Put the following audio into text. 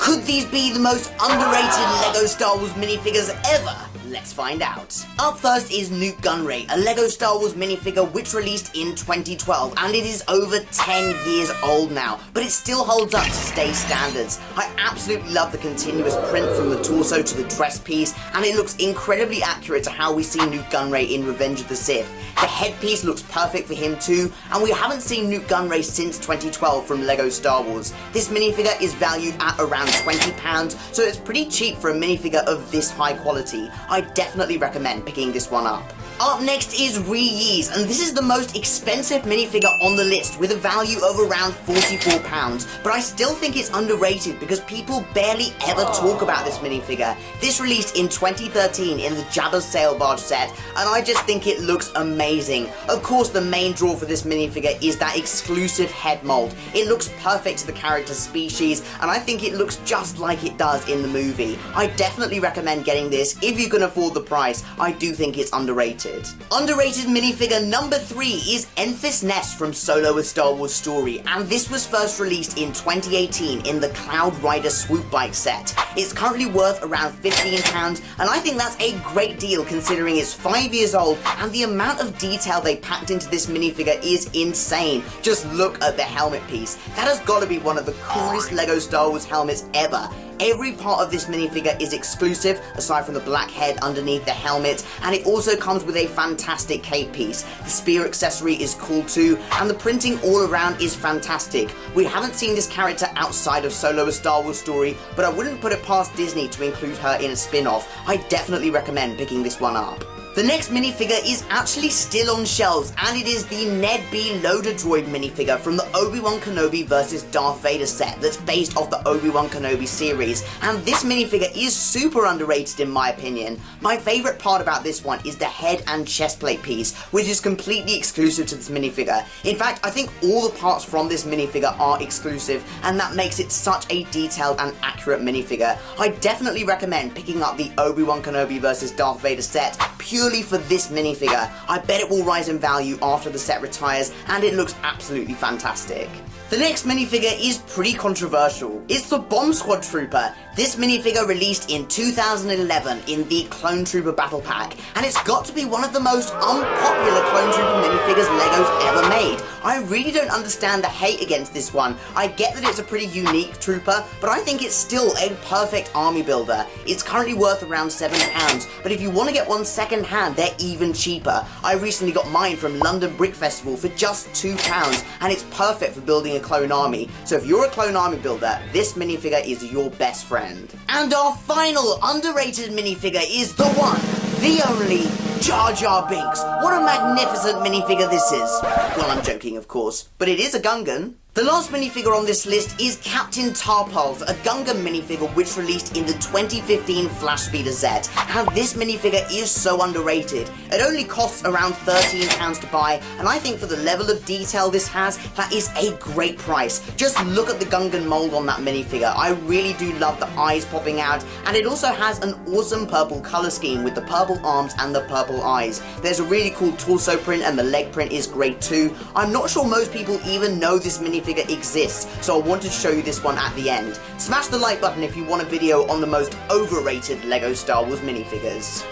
Could these be the most underrated LEGO Star Wars minifigures ever? Let's find out. Up first is Nute Gunray, a LEGO Star Wars minifigure which released in 2012, and it is over 10 years old now, but it still holds up to today's standards. I absolutely love the continuous print from the torso to the dress piece, and it looks incredibly accurate to how we see Nute Gunray in Revenge of the Sith. The headpiece looks perfect for him too, and we haven't seen Nute Gunray since 2012 from LEGO Star Wars. This minifigure is valued at around £20, so it's pretty cheap for a minifigure of this high quality. I definitely recommend picking this one up. Up next is Ree Yees, and this is the most expensive minifigure on the list with a value of around £44, but I still think it's underrated because people barely ever talk about this minifigure. This released in 2013 in the Jabba's Sail Barge set, and I just think it looks amazing. Of course, the main draw for this minifigure is that exclusive head mold. It looks perfect to the character's species, and I think it looks just like it does in the movie. I definitely recommend getting this if you can afford the price. I do think it's underrated. Underrated minifigure number 3 is Enfys Nest from Solo: A Star Wars Story, and this was first released in 2018 in the Cloud Rider Swoop Bike set. It's currently worth around £15, and I think that's a great deal considering it's 5 years old, and the amount of detail they packed into this minifigure is insane. Just look at the helmet piece. That has got to be one of the coolest LEGO Star Wars helmets ever. Every part of this minifigure is exclusive, aside from the black head underneath the helmet, and it also comes with a fantastic cape piece. The spear accessory is cool too, and the printing all around is fantastic. We haven't seen this character outside of Solo: A Star Wars Story, but I wouldn't put it past Disney to include her in a spin-off. I definitely recommend picking this one up. The next minifigure is actually still on shelves, and it is the NED-B loader droid minifigure from the Obi-Wan Kenobi vs Darth Vader set that's based off the Obi-Wan Kenobi series, and this minifigure is super underrated in my opinion. My favourite part about this one is the head and chest plate piece, which is completely exclusive to this minifigure. In fact, I think all the parts from this minifigure are exclusive, and that makes it such a detailed and accurate minifigure. I definitely recommend picking up the Obi-Wan Kenobi vs Darth Vader set purely for this minifigure. I bet it will rise in value after the set retires, and it looks absolutely fantastic. The next minifigure is pretty controversial. It's the Bomb Squad Trooper. This minifigure released in 2011 in the Clone Trooper Battle Pack, and it's got to be one of the most unpopular Clone Trooper minifigures LEGO's ever made. I really don't understand the hate against this one. I get that it's a pretty unique trooper, but I think it's still a perfect army builder. It's currently worth around £7, but if you want to get one second hand, they're even cheaper. I recently got mine from London Brick Festival for just £2, and it's perfect for building a clone army. So if you're a clone army builder, this minifigure is your best friend. And our final underrated minifigure is the one, the only, Jar Jar Binks. What a magnificent minifigure this is. Well, I'm joking, of course, but it is a Gungan. The last minifigure on this list is Captain Tarpals, a Gungan minifigure which released in the 2015 Flash Speeder Z, and this minifigure is so underrated. It only costs around £13 to buy, and I think for the level of detail this has, that is a great price. Just look at the Gungan mold on that minifigure. I really do love the eyes popping out, and it also has an awesome purple colour scheme with the purple arms and the purple eyes. There's a really cool torso print, and the leg print is great too. I'm not sure most people even know this minifigure exists, so I wanted to show you this one at the end. Smash the like button if you want a video on the most overrated LEGO Star Wars minifigures.